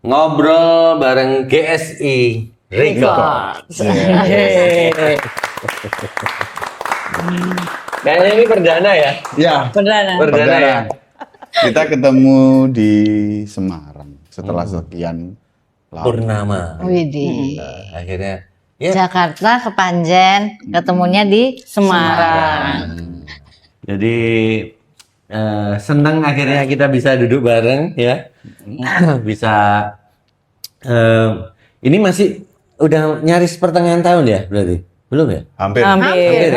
ngobrol bareng GSI Records. Kayaknya ini perdana ya? Ya, Perdana ya? kita ketemu di Semarang setelah sekian lama. Purnama. Widih. Akhirnya ya. Jakarta ke Panjen, ketemunya di Semarang. Jadi senang akhirnya kita bisa duduk bareng ya. Bisa ini masih udah nyaris pertengahan tahun ya berarti? Belum ya? Hampir. ya?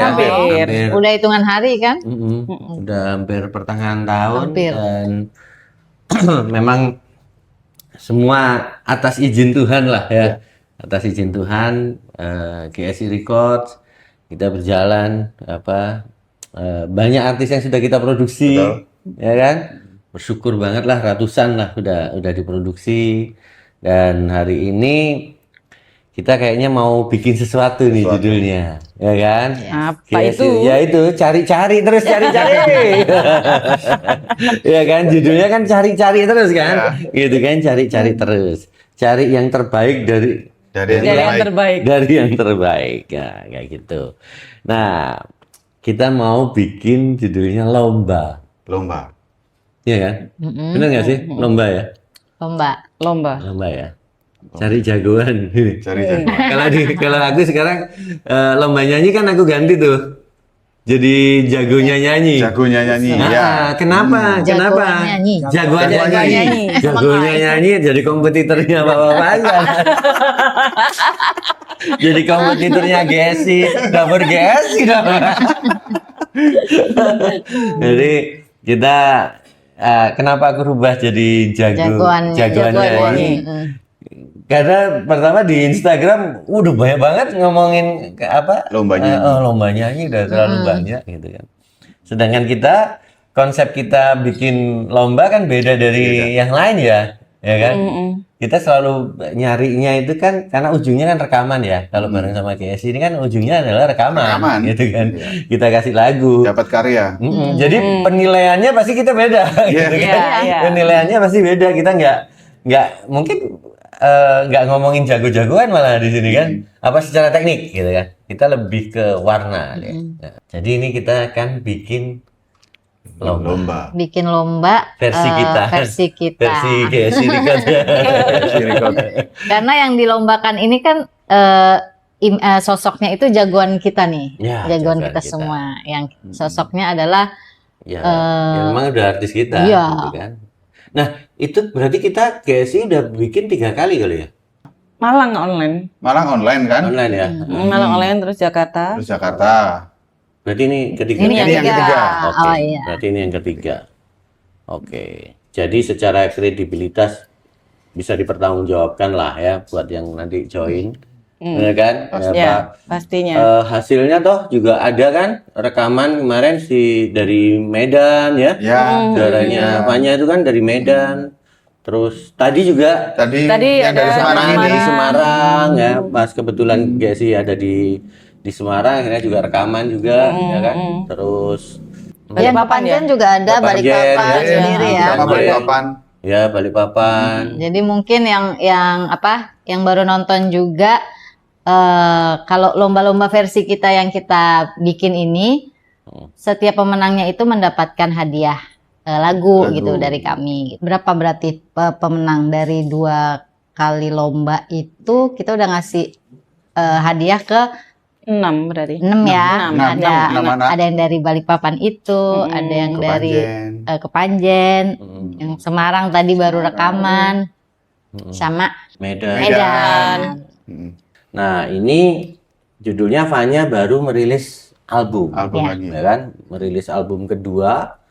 Hampir. Udah hitungan hari kan? Udah hampir pertengahan tahun Hampir. dan memang semua atas izin Tuhan lah ya. Atas izin Tuhan, GSI Records kita berjalan banyak artis yang sudah kita produksi. Betul. Ya kan? Bersyukur banget lah, ratusan lah udah diproduksi. Dan hari ini kita kayaknya mau bikin sesuatu nih judulnya, ya kan? Apa itu? Ya itu, cari-cari terus cari-cari. Ya kan, judulnya kan cari-cari terus kan? Gitu kan, cari-cari terus. Cari yang terbaik dari yang terbaik. Dari yang terbaik. Ya, kayak gitu. Nah, kita mau bikin judulnya lomba. Lomba. Iya kan? Benar nggak sih? Lomba ya? Lomba. Lomba ya? Cari jagoan. Cari jagoan. Kalau aku sekarang lomba nyanyi kan aku ganti tuh. Jadi jagonya nyanyi. Jagonya nyanyi. Nah, Ya. Kenapa? Jagoan nyanyi. Jagoannya nyanyi. Jagonya nyanyi jadi kompetitornya bapak-bapak aja. Jadi kompetitornya GSI, dapur GSI dong. Jadi kita kenapa aku rubah jadi jagoan nyanyi? Karena pertama di Instagram udah banyak banget ngomongin Lomba nyanyi. Lomba nyanyi udah terlalu banyak gitu kan. Sedangkan konsep kita bikin lomba kan beda dari yang lain ya kan? Kita selalu nyarinya itu kan karena ujungnya kan rekaman ya. Kalau bareng sama GSI ini kan ujungnya adalah rekaman. Gitu kan. Kita kasih lagu. Dapat karya. Jadi penilaiannya pasti kita beda gitu kan. Penilaiannya pasti beda. Kita nggak mungkin nggak ngomongin jago-jagoan malah di sini kan. Apa secara teknik gitu kan. Kita lebih ke warna ya. Nah, jadi ini kita akan bikin lomba. Bikin lomba Versi kita. Versi GSI Records. Karena yang dilombakan ini kan sosoknya itu jagoan kita nih. Ya, jagoan jagoan kita kita. semua. Yang sosoknya adalah Ya, memang udah artis kita iya. gitu kan. Nah, itu berarti kita GSI udah bikin 3 kali ya? Malang online. Malang online kan? Online ya? Malang online terus Jakarta. Terus Jakarta. Berarti ini ketiga. ini yang ketiga. Oke, Oh iya. berarti ini yang ketiga. Oke, jadi secara kredibilitas bisa dipertanggungjawabkan lah ya buat yang nanti join, benar kan? Ya, pastinya. Hasilnya toh juga ada kan rekaman kemarin dari Medan ya, Ya. saudaranya Fanya itu kan dari Medan. Terus tadi juga Tadi yang ada dari Semarang rekaman ini. dari Semarang ya, pas kebetulan GSI ada di Semarang, akhirnya juga rekaman juga ya kan. Terus Yang Balikpapan Panjen ya? juga ada Balikpapan, Balikpapan ya. sendiri ya. Sama Balikpapan. ya Balikpapan. Jadi mungkin yang baru nonton juga kalau lomba-lomba versi kita yang kita bikin ini, setiap pemenangnya itu mendapatkan hadiah lagu gitu dari kami. Berapa berarti pemenang dari 2 kali lomba itu kita udah ngasih hadiah ke 6 berarti. 6 ya. Enam. Enam anak. Ada yang dari Balikpapan itu, ada yang dari Kepanjen, yang Semarang tadi baru rekaman, sama Medan. Nah, ini judulnya Fanya baru merilis album. Album Ya. lagi. Ya kan? Merilis album kedua.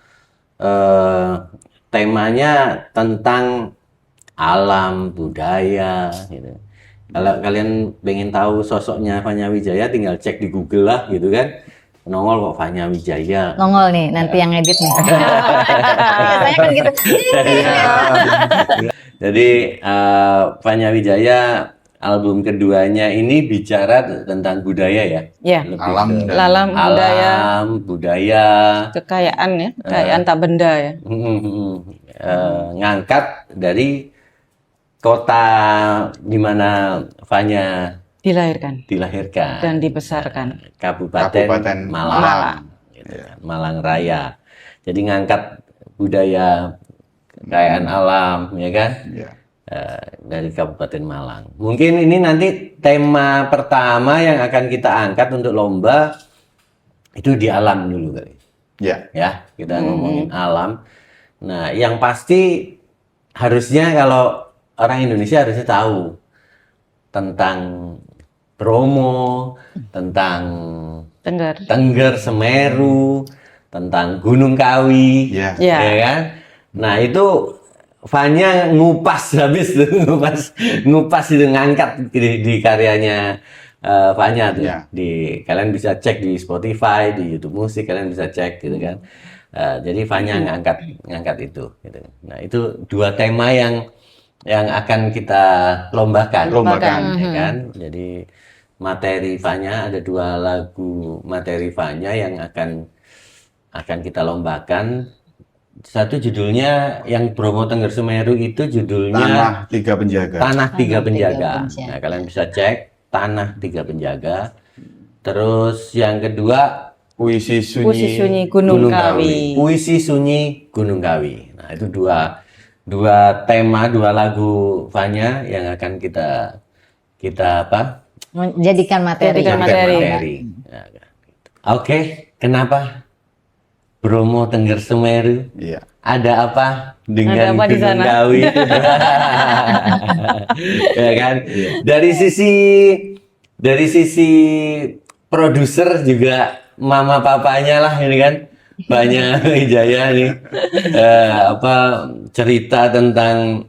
Temanya tentang alam, budaya gitu. Kalau kalian pengen tahu sosoknya Fanya Wijaya, tinggal cek di Google lah gitu kan. Nongol kok Fanya Wijaya. nongol nih nanti yang edit nih. Biasanya kan gitu. Jadi Fanya Wijaya album keduanya ini bicara tentang budaya ya. Ya. Lebih Alam ke dan- Lalam budaya, alam, budaya, kekayaan ya, kekayaan tak benda ya. ngangkat dari kota di mana Fanya dilahirkan dan dilahirkan, dibesarkan. Kabupaten Malang, Malang. gitu kan, Malang Raya. Jadi ngangkat budaya kekayaan alam, ya kan, Ya. dari Kabupaten Malang. Mungkin ini nanti tema pertama yang akan kita angkat untuk lomba itu di alam dulu kali. Ya. Ya, kita ngomongin alam. Nah, yang pasti harusnya kalau orang Indonesia harusnya tahu tentang Bromo, tentang Tengger Semeru, tentang Gunung Kawi, Ya. Ya. ya kan? Nah, itu Fanya ngupas habis tuh, ngupas itu ngangkat di karyanya Fanya tuh. Ya. Kalian bisa cek di Spotify, di YouTube Musik, kalian bisa cek gitu kan. Jadi Fanya ngangkat itu gitu. Nah, itu dua tema yang akan kita lombakan, ya kan? Jadi materi Fanya ada 2 lagu materi Fanya yang akan kita lombakan. Satu judulnya yang Bromo Tengger Semeru itu judulnya Tanah Tiga Penjaga. Tanah Tiga Tiga Penjaga. Penjaga. Nah, kalian bisa cek Tanah Tiga Penjaga. Terus yang kedua Puisi Puisi Sunyi. Sunyi Gunung Kawi. Puisi Sunyi Gunung Kawi. Nah, itu dua tema, 2 lagu Fanya yang akan kita apa? Menjadikan materi. Jadikan materi. Nah, gitu. Oke, kenapa Bromo Tengger Semeru? Iya. Ada apa dengan Ada apa di Gunung sana? Kawi? Ya kan? Dari sisi produser juga mama papanya lah ini kan. Banyak Wijaya nih. Cerita tentang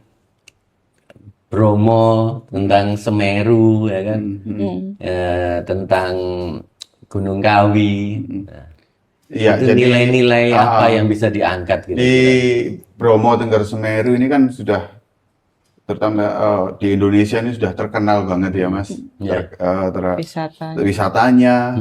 Bromo, tentang Semeru ya kan. Tentang Gunung Kawi. Nah, Iya, itu jadi nilai-nilai apa yang bisa diangkat gitu. di Bromo Tengger Semeru ini kan sudah terutama di Indonesia ini sudah terkenal banget ya Mas. Ya. Wisata, Wisatanya,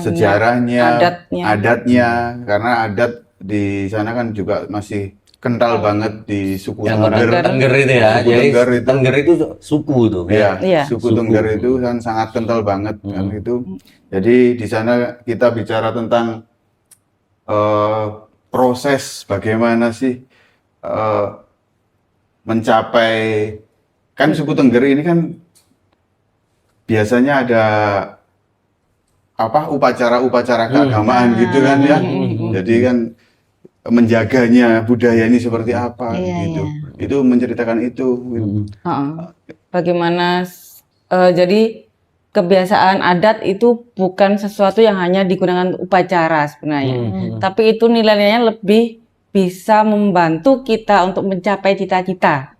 sejarahnya, adatnya, karena adat di sana kan juga masih kental banget di suku Yang Tengger itu ya. Suku Jadi Tengger itu. Tengger itu suku tuh. Iya, Iya. suku Tengger itu kan sangat kental banget kan itu. Jadi di sana kita bicara tentang proses bagaimana sih mencapai, kan suku Tengger ini kan biasanya ada apa upacara-upacara keagamaan gitu kan ya. Jadi kan menjaganya budaya ini seperti apa gitu. Itu menceritakan itu. Bagaimana jadi kebiasaan adat itu bukan sesuatu yang hanya digunakan untuk upacara sebenarnya, tapi itu nilai-nilainya lebih bisa membantu kita untuk mencapai cita-cita.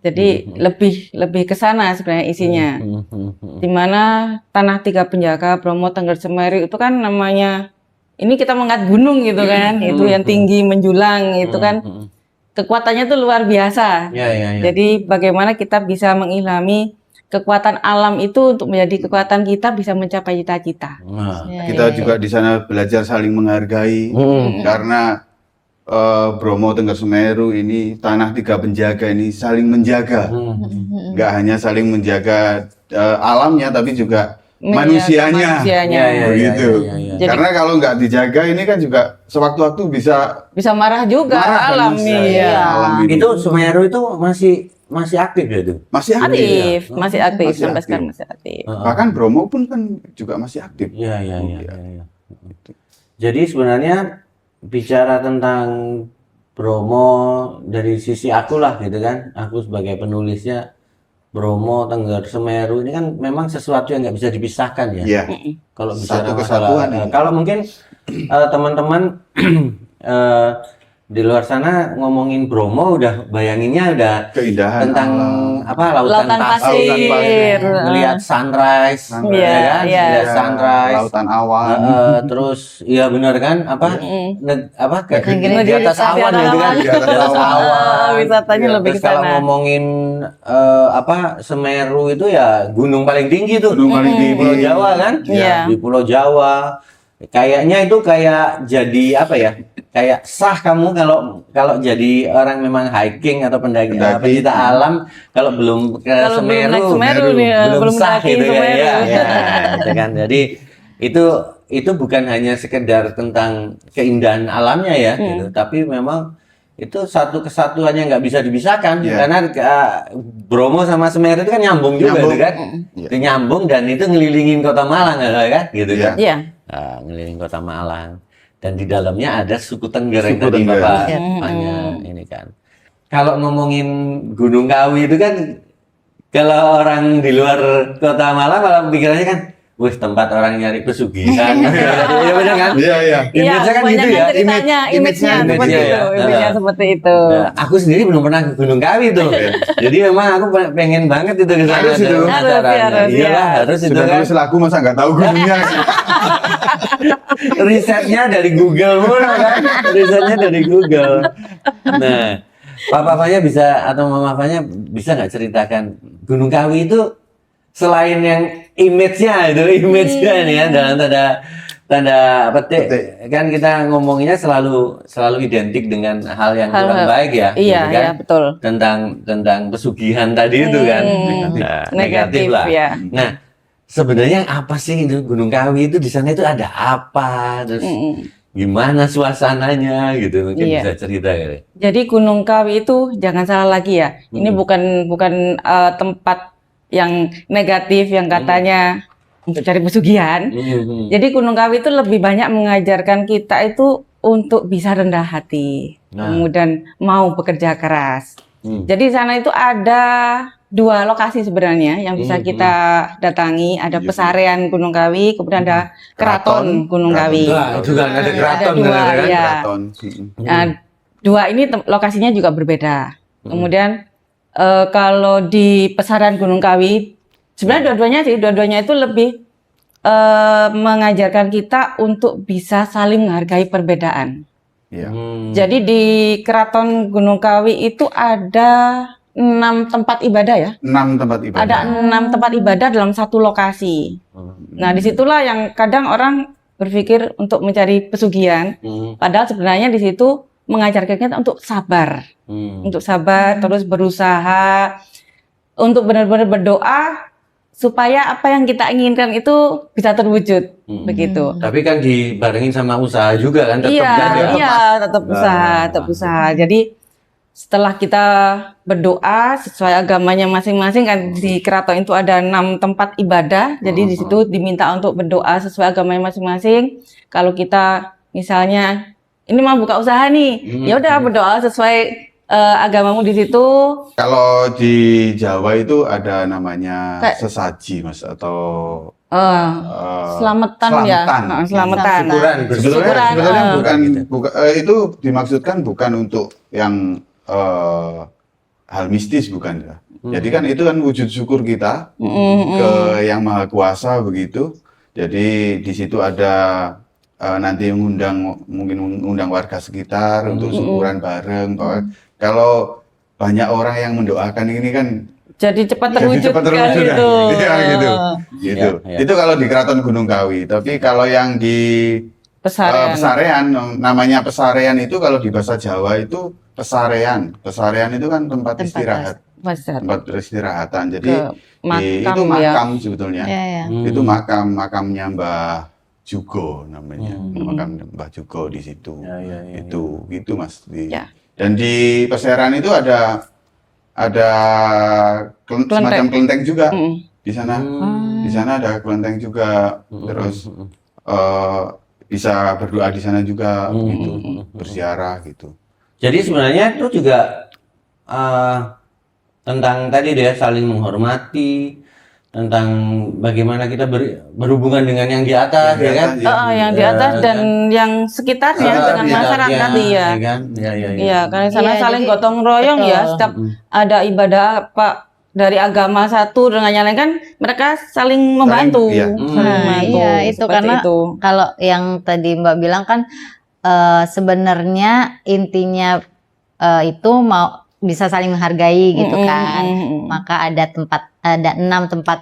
Jadi lebih ke sana sebenarnya isinya. Dimana Tanah Tiga Penjaga, Bromo Tengger Semeru itu kan namanya, ini kita mengangkat gunung gitu kan, itu yang tinggi menjulang itu kan kekuatannya tuh luar biasa. Ya. Jadi bagaimana kita bisa mengilhami kekuatan alam itu untuk menjadi kekuatan kita bisa mencapai cita-cita. Kita juga di sana belajar saling menghargai karena Bromo Tengger Semeru ini Tanah Tiga Penjaga ini saling menjaga, nggak hanya saling menjaga alamnya tapi juga manusianya. Begitu. Jadi, karena kalau nggak dijaga ini kan juga sewaktu-waktu bisa marah juga alam manusia, alam ini. Itu Semeru itu masih aktif ya itu? Masih aktif. masih aktif sampai sekarang masih aktif. Bahkan Bromo pun kan juga masih aktif. Iya. Jadi sebenarnya bicara tentang Bromo dari sisi aku lah gitu kan, aku sebagai penulisnya, Bromo Tengger Semeru ini kan memang sesuatu yang nggak bisa dipisahkan ya. Iya. Kalau bicara Satu kesatuan ini. kalau mungkin teman-teman di luar sana ngomongin Bromo udah bayanginnya udah Keindahan tentang alam. apa Lautan pasir. melihat sunrise, Sunrise. ya kan? Iya. Lihat sunrise, Lautan awan. terus iya benar kan apa kayak Negeri di atas awan gitu kan, Di atas awan. Wisatanya lebih Terus ke kalau sana. ngomongin Semeru itu ya gunung paling tinggi tuh Gunung paling di Pulau Jawa kan, Iya. di Pulau Jawa. Kayaknya itu kayak jadi apa ya? kayak sah kamu kalau jadi orang memang hiking atau Pendaki. pencinta alam kalau belum ke Kalau belum Semeru, naik Semeru nih, belum belum sah mendaki gitu ya, Semeru. gitu kan. Jadi itu bukan hanya sekedar tentang keindahan alamnya ya, gitu, tapi memang itu satu kesatuan yang nggak bisa dipisahkan karena Bromo sama Semeru itu kan nyambung juga Nyambung. itu kan, itu nyambung dan itu ngelilingin kota Malang kan, gitu kan. Iya. Nah, ngeliling kota Malang dan di dalamnya ada suku Tengger yang Suku tadi Tengger. Bapak tanya ini kan. Kalau ngomongin Gunung Kawi itu kan kalau orang di luar kota Malang malah pikirannya kan, wih tempat orang nyari pesugihan. Iya benar kan? Iya, iya. Image-nya kan gitu ya. Ceritanya, image-nya seperti image-nya itu, ya. image-nya seperti itu. Nah, aku sendiri belum pernah ke Gunung Kawi tuh. Jadi memang aku pengen banget itu ke sana. Harus itu. Harus, Iyalah, harus itu Sudah kan. nulis lagu masa nggak tahu gunungnya. Risetnya dari Google mulu kan. Risetnya dari Google. Nah, Papanya bisa atau Mamanya bisa nggak ceritakan Gunung Kawi itu selain yang image-nya nih ya dalam tanda petik kan kita ngomonginnya selalu identik dengan hal yang kurang baik ya, Iya, gitu kan? iya betul. tentang pesugihan tadi itu kan, nah, negatif lah. Ya. Nah, sebenarnya apa sih itu Gunung Kawi itu di sana itu ada apa, terus gimana suasananya gitu, mungkin Iya. bisa cerita kali. Jadi Gunung Kawi itu jangan salah lagi ya. Ini bukan tempat yang negatif yang katanya untuk cari pesugihan. Jadi Gunung Kawi itu lebih banyak mengajarkan kita itu untuk bisa rendah hati, kemudian mau bekerja keras. Jadi sana itu ada 2 lokasi sebenarnya yang bisa kita datangi. Ada pesarean Gunung Kawi, kemudian ada keraton Gunung Kawi. Nah, juga ada keraton Ada 2 kan? ya. Keraton. Nah, 2 ini lokasinya juga berbeda. Kemudian kalau di pesarean Gunung Kawi, sebenarnya dua-duanya itu lebih mengajarkan kita untuk bisa saling menghargai perbedaan. Iya. Jadi di Keraton Gunung Kawi itu ada 6 tempat ibadah ya. 6 tempat ibadah. Ada 6 tempat ibadah dalam satu lokasi. Nah, disitulah yang kadang orang berpikir untuk mencari pesugihan. Padahal sebenarnya di situ mengajarkan kita untuk sabar. Untuk sabar, terus berusaha untuk benar-benar berdoa supaya apa yang kita inginkan itu bisa terwujud, begitu. Tapi kan dibarengin sama usaha juga kan, tetap jadi tetap usaha. Jadi setelah kita berdoa sesuai agamanya masing-masing kan, di keraton itu ada 6 tempat ibadah. Jadi di situ diminta untuk berdoa sesuai agamanya masing-masing. Kalau kita misalnya ini mau buka usaha nih, ya udah berdoa sesuai agamamu di situ. Kalau di Jawa itu ada namanya sesaji, Mas, atau Selamatan ya. Selamatan. Sebetulnya bukan itu dimaksudkan bukan untuk yang hal mistis, bukan ya. Jadi kan itu kan wujud syukur kita ke Yang Maha Kuasa begitu. Jadi di situ ada nanti mungkin mengundang warga sekitar untuk syukuran bareng. Kalau banyak orang yang mendoakan ini kan jadi cepat terwujud kan gitu. Iya, gitu. Ya. Itu kalau di Keraton Gunung Kawi. Tapi kalau yang di pesarean, namanya pesarean itu kalau di bahasa Jawa itu pesarean. Pesarean itu kan tempat istirahat. Tempat peristirahatan. Jadi itu makam sebetulnya. Itu makamnya Mbah Jugo namanya. Makam Mbah Jugo di situ. Itu gitu Mas. Dan di pesarean itu ada semacam kelenteng juga di sana. Di sana ada kelenteng juga. Terus bisa berdoa di sana juga, gitu, berziarah gitu. Jadi sebenarnya itu juga tentang tadi deh saling menghormati, tentang bagaimana kita berhubungan dengan yang di atas, ya kan? Yang di atas dan yang sekitarnya dengan masyarakat, iya. Iya, karena sana saling gotong royong ya. Setiap ada ibadah apa dari agama satu dengan yang lain kan, mereka saling membantu. Iya, itu karena kalau yang tadi Mbak bilang kan sebenarnya intinya itu mau bisa saling menghargai gitu kan. Maka ada 6 tempat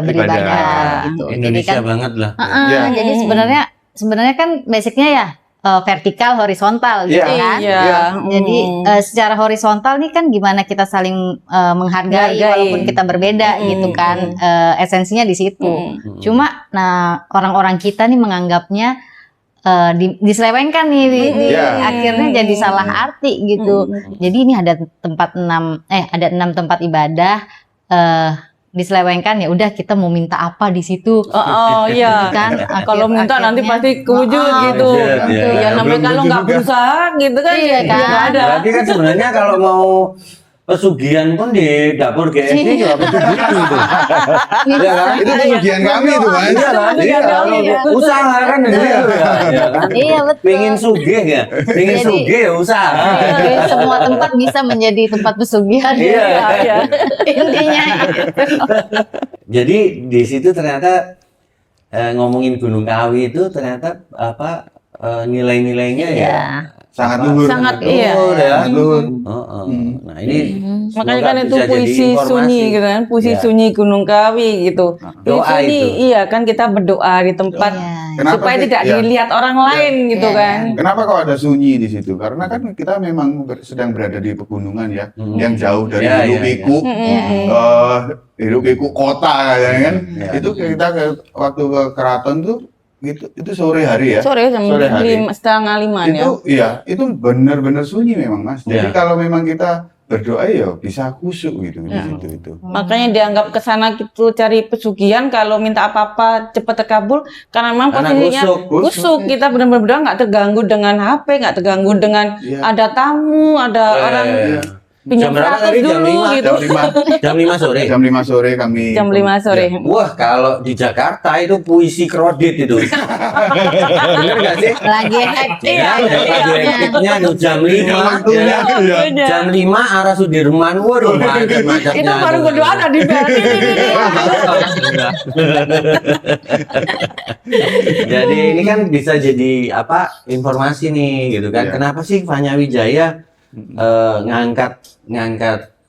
beribadah gitu. Indonesia jadi kan, banget lah. Jadi sebenarnya kan basicnya ya vertikal, horizontal gitu Iya. kan. Iya. Jadi secara horizontal nih kan gimana kita saling menghargai Menghargai. walaupun kita berbeda gitu kan. Esensinya di situ. Cuma nah orang-orang kita nih menganggapnya diselewengkan nih Iya. akhirnya jadi salah arti gitu. Jadi ini ada ada 6 tempat ibadah diselewengkan, ya udah kita mau minta apa di situ. Iya. Kan Kalau minta nanti pasti kewujud gitu. Wujud, ya. Ya namanya Belum kalau tentu nggak juga. berusaha gitu kan. Iya kan? nggak ada. Berarti kan sebenarnya kalau mau pesugihan pun di dapur GSD juga pesugihan gitu. Iya kan? Itu pesugihan kami itu, Mas. Iya kan? Iya, Kalau iya. usaha kan gitu ya kan? Iya, betul. Pengen sugih ya, pengen Jadi- sugih ya usaha. Jadi semua tempat bisa menjadi tempat pesugihan. Iya. Iya. Intinya itu. Jadi di situ ternyata ngomongin Gunung Kawi itu ternyata nilai-nilainya ya Iya. Sangat luhur. Sangat, iya. luhur ya. Sangat luhur. Oh. Nah ini Makanya semoga kan itu bisa jadi puisi informasi. sunyi gitu kan, puisi Ya. sunyi Gunung Kawi gitu. Doa Puisi sunyi, itu. iya kan kita berdoa di tempat Iya. Kenapa supaya sih? tidak Iya. dilihat orang lain gitu Iya. kan. Kenapa kok ada sunyi di situ? Karena kan kita memang sedang berada di pegunungan ya, yang jauh dari Ya, Hiruk ya, Pikuk, Hiruk Pikuk kota ya kan. Ya. Itu kita waktu ke keraton tuh itu sore hari ya. Sore jam Sore hari. 4:30 ya. Itu iya, itu benar-benar sunyi memang Mas. Ya. Jadi kalau memang kita berdoa ya bisa khusyuk gitu di situ itu. Makanya dianggap ke sana gitu cari pesugihan, kalau minta apa-apa cepat terkabul karena memang Karena posisinya kusuk. kusuk, kita benar-benar berdoa nggak terganggu dengan HP, nggak terganggu dengan Iya. ada tamu, ada orang pinjam Jam berapa 100 tadi? Jam dulu 5? gitu. Jam 5 Jam 5 sore. jam 5 sore kami Jam 5 sore. Wah, kalau di Jakarta itu puisi kredit itu. Bener nggak sih? Lagi hektik. Ya, lagi hektiknya tuh jam 5. Waktunya ya. tuh ya. Jam 5 arah Sudirman. Waduh, macet-macetnya. Itu baru tuh. berdoa ada di bel. Jadi ini kan bisa jadi informasi nih gitu kan. Iya. Kenapa sih Fanya Wijaya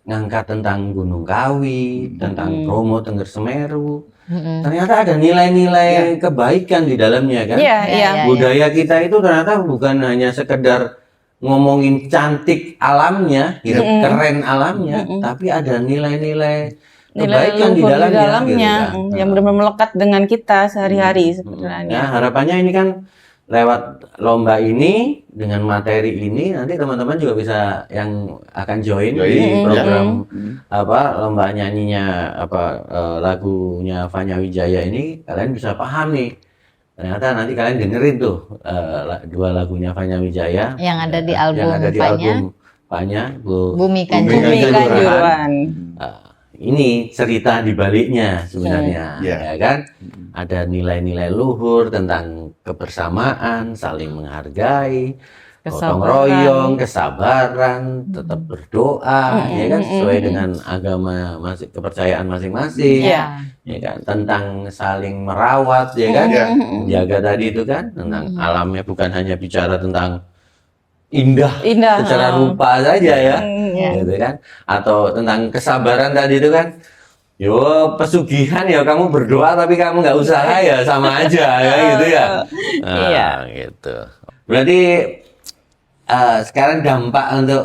ngangkat tentang Gunung Kawi, tentang Bromo, Tengger Semeru. Ternyata ada nilai-nilai kebaikan di dalamnya kan. Iya, iya. Budaya kita itu ternyata bukan hanya sekedar ngomongin cantik alamnya, gitu, keren alamnya, tapi ada nilai-nilai Nilai kebaikan di luhur dalamnya, gitu kan. yang benar-benar melekat dengan kita sehari-hari sebenarnya. Nah, harapannya ini kan lewat lomba ini dengan materi ini nanti teman-teman juga bisa yang akan join di program lomba nyanyinya lagunya Fanya Wijaya ini, kalian bisa paham nih. Ternyata nanti kalian dengerin tuh dua lagunya Fanya Wijaya Yang ada di album yang ada di Fanya. album Fanya, Bumi Kanjuruhan. Bumi Kanjuruhan. Ini cerita di baliknya sebenarnya, ya kan? Ada nilai-nilai luhur tentang kebersamaan, saling menghargai, gotong royong, kesabaran, tetap berdoa, ya kan? Sesuai dengan agama kepercayaan masing-masing, Iya. ya kan? Tentang saling merawat, ya kan? Menjaga tadi itu kan, tentang alamnya, bukan hanya bicara tentang indah secara rupa saja ya, gitu kan? Atau tentang kesabaran tadi itu kan, yo pesugihan ya kamu berdoa tapi kamu nggak usaha ya sama aja ya gitu ya. Iya. Gitu. Berarti sekarang dampak untuk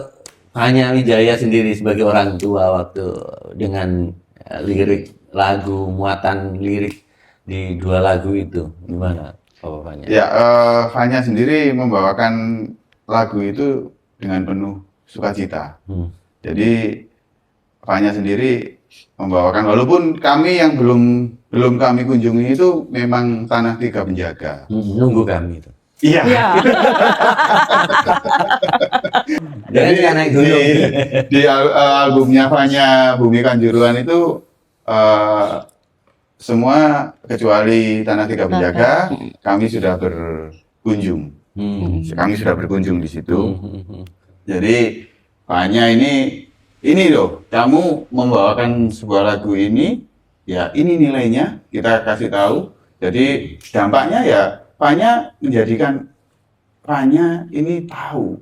Fanya Wijaya sendiri sebagai orang tua waktu dengan lirik lagu, muatan lirik di dua lagu itu gimana, Pak Fanya? Ya, Fanya sendiri membawakan lagu itu dengan penuh sukacita. Jadi Fanya sendiri membawakan, walaupun kami yang belum kami kunjungi itu memang Tanah Tiga Penjaga. Nunggu kami itu. Iya. Jadi naik gunung. Di albumnya Fanya Bumi Kanjuruhan itu semua kecuali Tanah Tiga Penjaga kami sudah berkunjung. Kami sudah berkunjung di situ. Jadi Fanya ini loh, kamu membawakan sebuah lagu ini, ya ini nilainya kita kasih tahu. Jadi dampaknya ya Fanya menjadikan Fanya ini tahu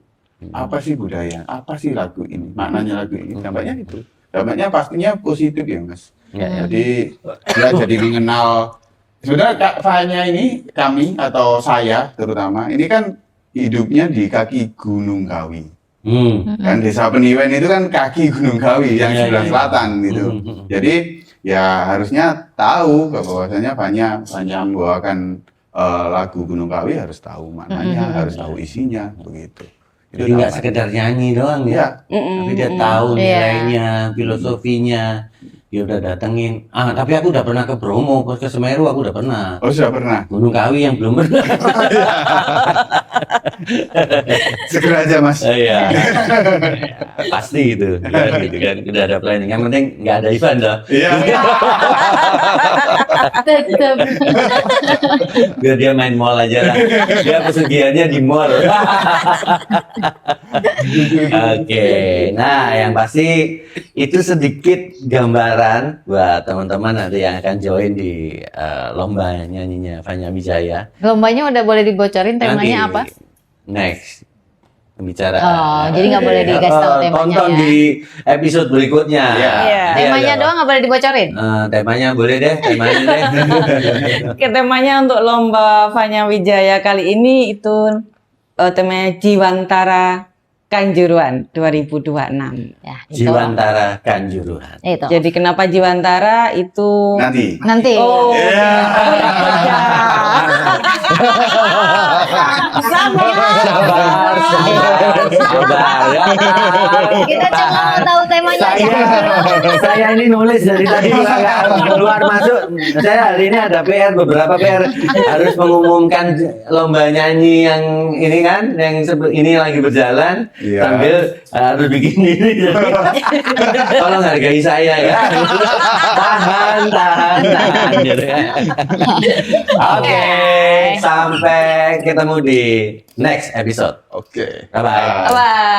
apa sih budaya, apa sih lagu ini, maknanya lagu ini. Dampaknya itu, dampaknya pastinya positif ya Mas. Jadi dia jadi mengenal. Sebenarnya Kak Fanya ini, kami atau saya terutama, ini kan hidupnya di kaki Gunung Kawi. Hmm. Kan Desa Peniwen itu kan kaki Gunung Kawi yang Iya, sebelah iya. selatan gitu. Jadi ya harusnya tahu bahwasanya banyak membawakan lagu Gunung Kawi harus tahu maknanya, harus tahu isinya begitu. Jadi nggak sekedar nyanyi doang ya, tapi dia tahu nilainya, filosofinya. Dia udah datengin. Tapi aku udah pernah ke Bromo, ke Semeru aku udah pernah. Oh, sudah pernah. Gunung Kawi yang belum pernah. Segera aja, Mas. Iya. Pasti itu, ya, gitu kan. Udah ada planning. Yang penting nggak ada event dah. Iya. Tetep. Biar dia main mall aja lah. Dia pesugihannya di mall. Oke. Nah, yang pasti itu sedikit gambaran buat teman-teman nanti yang akan join di lomba nyanyinya Fanya Wijaya. Lombanya udah boleh dibocorin temanya apa? Next pembicaraan. Oh, jadi nggak boleh dikasih tahu temanya Tonton ya. di episode berikutnya. Iya. Temanya doang nggak boleh dibocorin? Temanya boleh deh, temanya deh. Oke, temanya untuk lomba Fanya Wijaya kali ini itu temanya Jiwantara Kanjuruhan 2026. Ya, itu. Jiwantara Kanjuruhan. Itu. Jadi kenapa Jiwantara itu? Nanti. Oh, Iya. Sabar. Ya. Kita cuma mau tahu temanya aja. Saya ini nulis dari tadi keluar masuk. Saya hari ini ada beberapa PR harus mengumumkan lomba nyanyi yang ini kan, yang ini lagi berjalan. Iya. Sambil harus bikin diri. Tolong hargai saya ya. Tahan. Gitu kan. Oke, sampai ketemu di next episode. Oke. Bye bye. Bye.